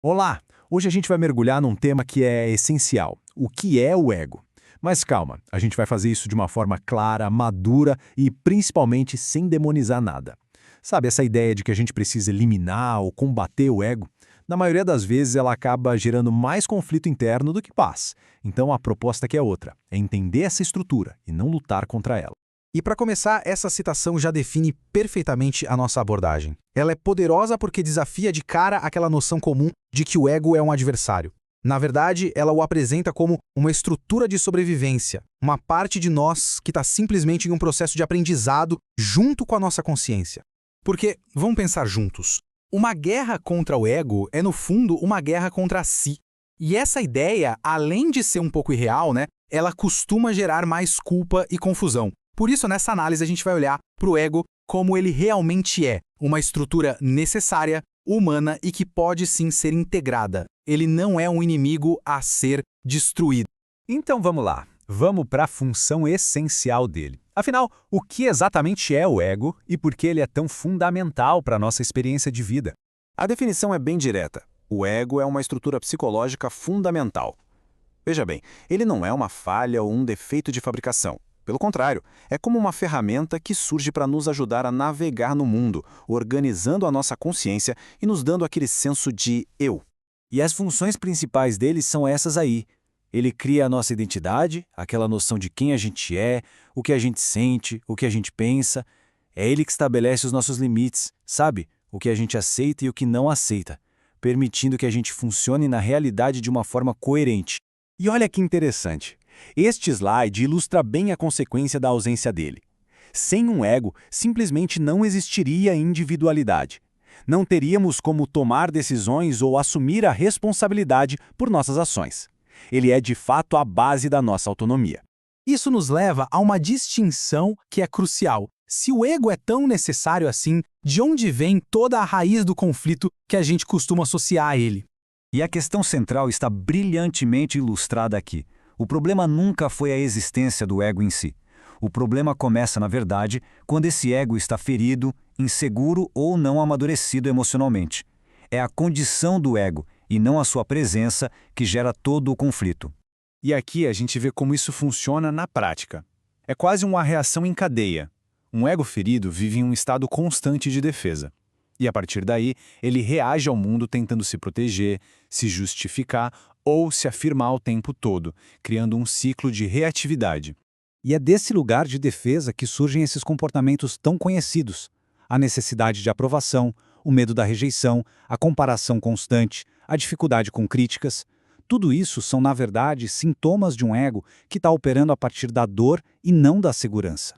Olá! Hoje a gente vai mergulhar num tema que é essencial: o que é o ego? Mas calma, a gente vai fazer isso de uma forma clara, madura e principalmente sem demonizar nada. Sabe essa ideia de que a gente precisa eliminar ou combater o ego? Na maioria das vezes ela acaba gerando mais conflito interno do que paz. Então a proposta aqui é outra: é entender essa estrutura e não lutar contra ela. E para começar, essa citação já define perfeitamente a nossa abordagem. Ela é poderosa porque desafia de cara aquela noção comum de que o ego é um adversário. Na verdade, ela o apresenta como uma estrutura de sobrevivência, uma parte de nós que está simplesmente em um processo de aprendizado junto com a nossa consciência. Porque, vamos pensar juntos, uma guerra contra o ego é, no fundo, uma guerra contra si. E essa ideia, além de ser um pouco irreal, ela costuma gerar mais culpa e confusão. Por isso, nessa análise, a gente vai olhar para o ego como ele realmente é, uma estrutura necessária, humana e que pode sim ser integrada. Ele não é um inimigo a ser destruído. Então vamos lá, vamos para a função essencial dele. Afinal, o que exatamente é o ego e por que ele é tão fundamental para a nossa experiência de vida? A definição é bem direta. O ego é uma estrutura psicológica fundamental. Veja bem, ele não é uma falha ou um defeito de fabricação. Pelo contrário, é como uma ferramenta que surge para nos ajudar a navegar no mundo, organizando a nossa consciência e nos dando aquele senso de eu. E as funções principais dele são essas aí. Ele cria a nossa identidade, aquela noção de quem a gente é, o que a gente sente, o que a gente pensa. É ele que estabelece os nossos limites, sabe? O que a gente aceita e o que não aceita, permitindo que a gente funcione na realidade de uma forma coerente. E olha que interessante. Este slide ilustra bem a consequência da ausência dele. Sem um ego, simplesmente não existiria individualidade. Não teríamos como tomar decisões ou assumir a responsabilidade por nossas ações. Ele é de fato a base da nossa autonomia. Isso nos leva a uma distinção que é crucial. Se o ego é tão necessário assim, de onde vem toda a raiz do conflito que a gente costuma associar a ele? E a questão central está brilhantemente ilustrada aqui. O problema nunca foi a existência do ego em si. O problema começa, na verdade, quando esse ego está ferido, inseguro ou não amadurecido emocionalmente. É a condição do ego, e não a sua presença, que gera todo o conflito. E aqui a gente vê como isso funciona na prática. É quase uma reação em cadeia. Um ego ferido vive em um estado constante de defesa. E a partir daí, ele reage ao mundo tentando se proteger, se justificar ou se afirmar o tempo todo, criando um ciclo de reatividade. E é desse lugar de defesa que surgem esses comportamentos tão conhecidos. A necessidade de aprovação, o medo da rejeição, a comparação constante, a dificuldade com críticas. Tudo isso são, na verdade, sintomas de um ego que está operando a partir da dor e não da segurança.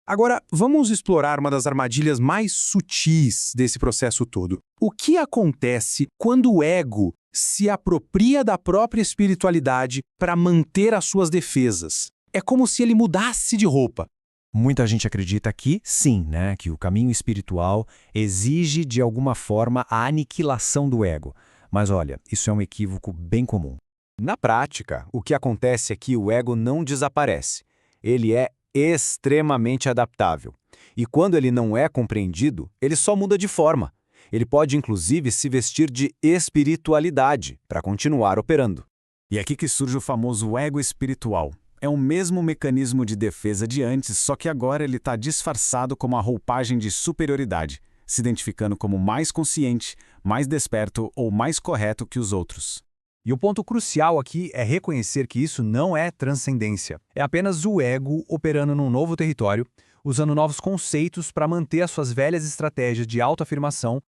Agora, vamos explorar uma das armadilhas mais sutis desse processo todo. O que acontece quando o ego se apropria da própria espiritualidade para manter as suas defesas? É como se ele mudasse de roupa. Muita gente acredita que sim, que o caminho espiritual exige de alguma forma a aniquilação do ego. Mas olha, isso é um equívoco bem comum. Na prática, o que acontece é que o ego não desaparece. Ele é extremamente adaptável. E quando ele não é compreendido, ele só muda de forma. Ele pode inclusive se vestir de espiritualidade para continuar operando. E é aqui que surge o famoso ego espiritual. É o mesmo mecanismo de defesa de antes, só que agora ele está disfarçado como a roupagem de superioridade, se identificando como mais consciente, mais desperto ou mais correto que os outros. E o ponto crucial aqui é reconhecer que isso não é transcendência. É apenas o ego operando num novo território, usando novos conceitos para manter as suas velhas estratégias de autoafirmação.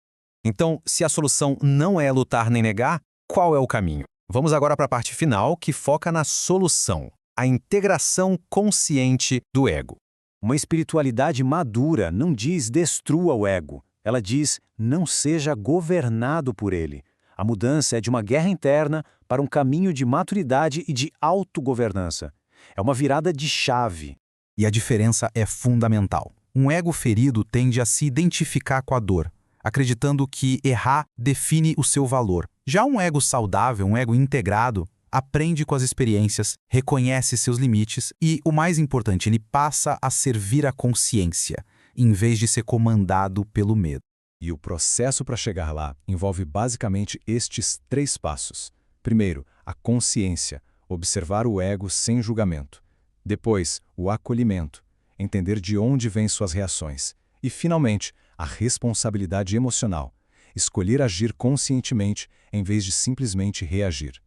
Então, se a solução não é lutar nem negar, qual é o caminho? Vamos agora para a parte final, que foca na solução, a integração consciente do ego. Uma espiritualidade madura não diz destrua o ego. Ela diz não seja governado por ele. A mudança é de uma guerra interna para um caminho de maturidade e de autogovernança. É uma virada de chave. E a diferença é fundamental. Um ego ferido tende a se identificar com a dor, acreditando que errar define o seu valor. Já um ego saudável, um ego integrado, aprende com as experiências, reconhece seus limites e, o mais importante, ele passa a servir a consciência, em vez de ser comandado pelo medo. E o processo para chegar lá envolve basicamente estes 3 passos. Primeiro, a consciência, observar o ego sem julgamento. Depois, o acolhimento, entender de onde vêm suas reações. E, finalmente, a responsabilidade emocional, escolher agir conscientemente em vez de simplesmente reagir.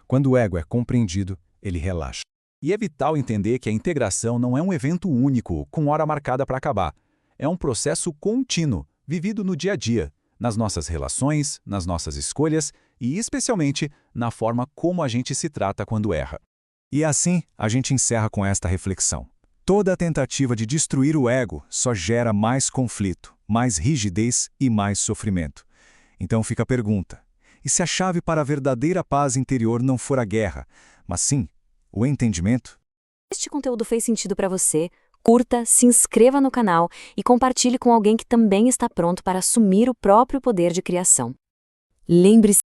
Quando o ego é compreendido, ele relaxa. E é vital entender que a integração não é um evento único, com hora marcada para acabar. É um processo contínuo, vivido no dia a dia, nas nossas relações, nas nossas escolhas e, especialmente, na forma como a gente se trata quando erra. E assim, a gente encerra com esta reflexão. Toda tentativa de destruir o ego só gera mais conflito, mais rigidez e mais sofrimento. Então fica a pergunta: e se a chave para a verdadeira paz interior não for a guerra, mas sim o entendimento? Este conteúdo fez sentido para você? Curta, se inscreva no canal e compartilhe com alguém que também está pronto para assumir o próprio poder de criação. Lembre-se